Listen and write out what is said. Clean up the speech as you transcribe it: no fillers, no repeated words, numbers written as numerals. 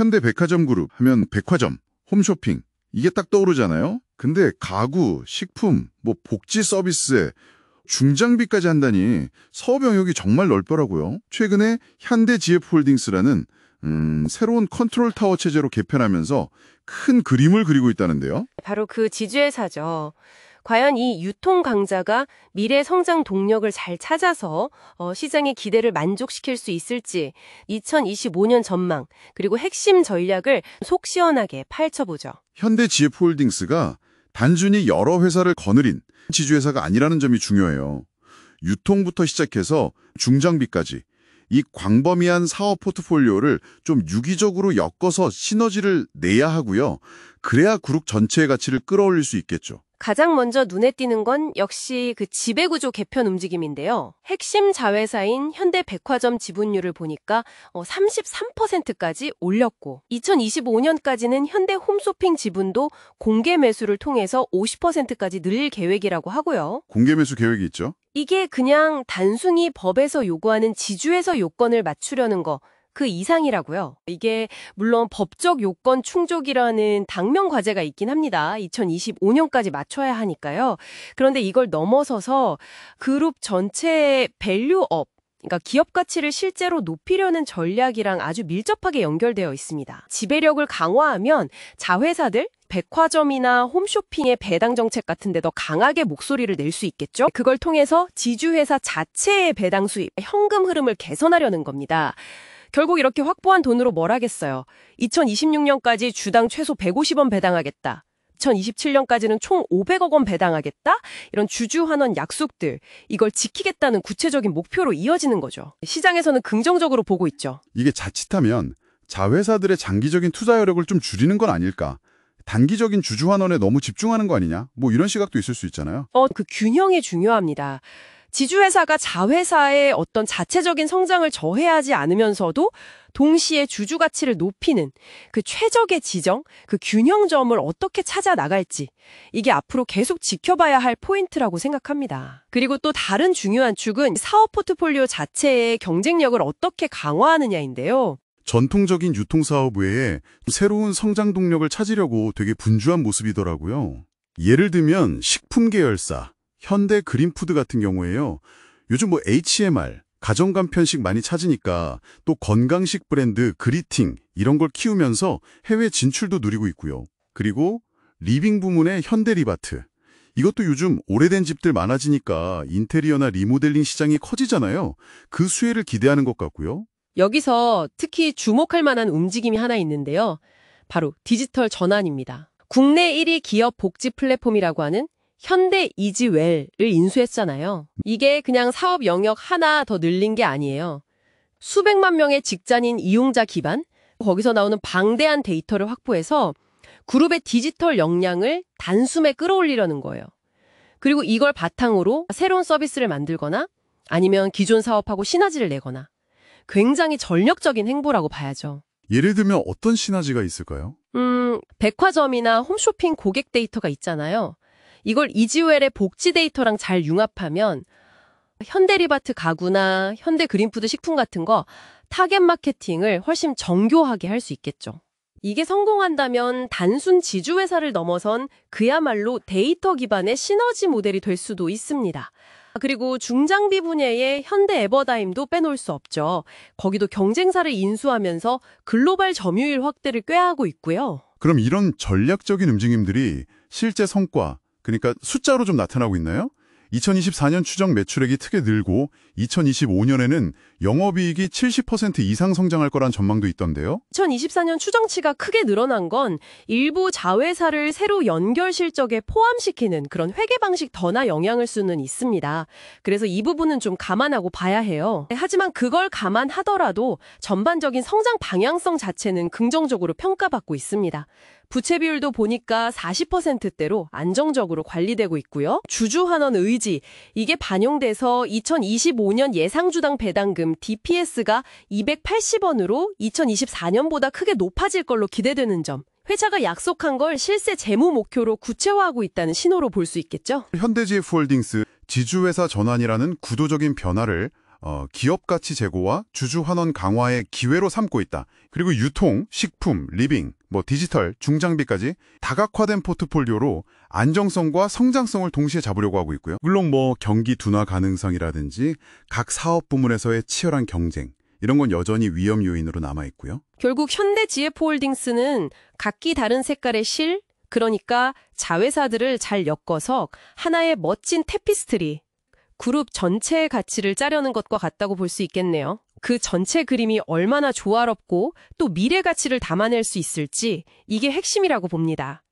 현대백화점 그룹 하면 백화점, 홈쇼핑 이게 딱 떠오르잖아요. 근데 가구, 식품, 복지 서비스에 중장비까지 한다니 사업 영역이 정말 넓더라고요. 최근에 현대GF홀딩스라는 새로운 컨트롤 타워 체제로 개편하면서 큰 그림을 그리고 있다는데요. 바로 그 지주회사죠. 과연 이 유통 강자가 미래 성장 동력을 잘 찾아서 시장의 기대를 만족시킬 수 있을지 2025년 전망 그리고 핵심 전략을 속 시원하게 파헤쳐보죠. 현대GF홀딩스가 단순히 여러 회사를 거느린 지주회사가 아니라는 점이 중요해요. 유통부터 시작해서 중장비까지 이 광범위한 사업 포트폴리오를 좀 유기적으로 엮어서 시너지를 내야 하고요. 그래야 그룹 전체의 가치를 끌어올릴 수 있겠죠. 가장 먼저 눈에 띄는 건 역시 그 지배구조 개편 움직임인데요. 핵심 자회사인 현대백화점 지분율을 보니까 33%까지 올렸고 2025년까지는 현대홈쇼핑 지분도 공개 매수를 통해서 50%까지 늘릴 계획이라고 하고요. 공개 매수 계획이 있죠. 이게 그냥 단순히 법에서 요구하는 지주회사 요건을 맞추려는 거 그 이상이라고요. 이게 물론 법적 요건 충족이라는 당면 과제가 있긴 합니다. 2025년까지 맞춰야 하니까요. 그런데 이걸 넘어서서 그룹 전체의 밸류업, 그러니까 기업 가치를 실제로 높이려는 전략이랑 아주 밀접하게 연결되어 있습니다. 지배력을 강화하면 자회사들, 백화점이나 홈쇼핑의 배당 정책 같은 데 더 강하게 목소리를 낼 수 있겠죠? 그걸 통해서 지주회사 자체의 배당 수입, 현금 흐름을 개선하려는 겁니다. 결국 이렇게 확보한 돈으로 뭘 하겠어요. 2026년까지 주당 최소 150원 배당하겠다. 2027년까지는 총 500억 원 배당하겠다? 이런 주주환원 약속들, 이걸 지키겠다는 구체적인 목표로 이어지는 거죠. 시장에서는 긍정적으로 보고 있죠. 이게 자칫하면 자회사들의 장기적인 투자 여력을 좀 줄이는 건 아닐까? 단기적인 주주환원에 너무 집중하는 거 아니냐? 이런 시각도 있을 수 있잖아요. 그 균형이 중요합니다. 지주회사가 자회사의 어떤 자체적인 성장을 저해하지 않으면서도 동시에 주주 가치를 높이는 그 최적의 지정, 그 균형점을 어떻게 찾아 나갈지 이게 앞으로 계속 지켜봐야 할 포인트라고 생각합니다. 그리고 또 다른 중요한 축은 사업 포트폴리오 자체의 경쟁력을 어떻게 강화하느냐인데요. 전통적인 유통사업 외에 새로운 성장 동력을 찾으려고 되게 분주한 모습이더라고요. 예를 들면 식품 계열사, 현대 그린푸드 같은 경우에요. 요즘 HMR, 가정간 편식 많이 찾으니까 또 건강식 브랜드 그리팅 이런 걸 키우면서 해외 진출도 누리고 있고요. 그리고 리빙 부문의 현대리바트. 이것도 요즘 오래된 집들 많아지니까 인테리어나 리모델링 시장이 커지잖아요. 그 수혜를 기대하는 것 같고요. 여기서 특히 주목할 만한 움직임이 하나 있는데요. 바로 디지털 전환입니다. 국내 1위 기업 복지 플랫폼이라고 하는 현대 이지웰을 인수했잖아요. 이게 그냥 사업 영역 하나 더 늘린 게 아니에요. 수백만 명의 직장인 이용자 기반, 거기서 나오는 방대한 데이터를 확보해서 그룹의 디지털 역량을 단숨에 끌어올리려는 거예요. 그리고 이걸 바탕으로 새로운 서비스를 만들거나 아니면 기존 사업하고 시너지를 내거나 굉장히 전략적인 행보라고 봐야죠. 예를 들면 어떤 시너지가 있을까요? 백화점이나 홈쇼핑 고객 데이터가 있잖아요. 이걸 이지웰의 복지 데이터랑 잘 융합하면 현대리바트 가구나 현대그린푸드 식품 같은 거 타겟 마케팅을 훨씬 정교하게 할 수 있겠죠. 이게 성공한다면 단순 지주회사를 넘어선 그야말로 데이터 기반의 시너지 모델이 될 수도 있습니다. 그리고 중장비 분야의 현대 에버다임도 빼놓을 수 없죠. 거기도 경쟁사를 인수하면서 글로벌 점유율 확대를 꾀하고 있고요. 그럼 이런 전략적인 움직임들이 실제 성과, 그러니까 숫자로 좀 나타나고 있나요? 2024년 추정 매출액이 크게 늘고 2025년에는 영업이익이 70% 이상 성장할 거란 전망도 있던데요. 2024년 추정치가 크게 늘어난 건 일부 자회사를 새로 연결 실적에 포함시키는 그런 회계 방식 던화 영향일 수는 있습니다. 그래서 이 부분은 좀 감안하고 봐야 해요. 하지만 그걸 감안하더라도 전반적인 성장 방향성 자체는 긍정적으로 평가받고 있습니다. 부채 비율도 보니까 40%대로 안정적으로 관리되고 있고요. 주주환원 의지, 이게 반영돼서 2025년 예상주당 배당금 DPS가 280원으로 2024년보다 크게 높아질 걸로 기대되는 점. 회사가 약속한 걸 실세 재무 목표로 구체화하고 있다는 신호로 볼 수 있겠죠. 현대GF홀딩스 지주회사 전환이라는 구도적인 변화를 기업 가치 제고와 주주 환원 강화의 기회로 삼고 있다. 그리고 유통, 식품, 리빙, 디지털, 중장비까지 다각화된 포트폴리오로 안정성과 성장성을 동시에 잡으려고 하고 있고요. 물론 경기 둔화 가능성이라든지 각 사업 부문에서의 치열한 경쟁, 이런 건 여전히 위험 요인으로 남아 있고요. 결국 현대GF홀딩스는 각기 다른 색깔의 실, 그러니까 자회사들을 잘 엮어서 하나의 멋진 테피스트리, 그룹 전체의 가치를 짜려는 것과 같다고 볼 수 있겠네요. 그 전체 그림이 얼마나 조화롭고 또 미래 가치를 담아낼 수 있을지 이게 핵심이라고 봅니다.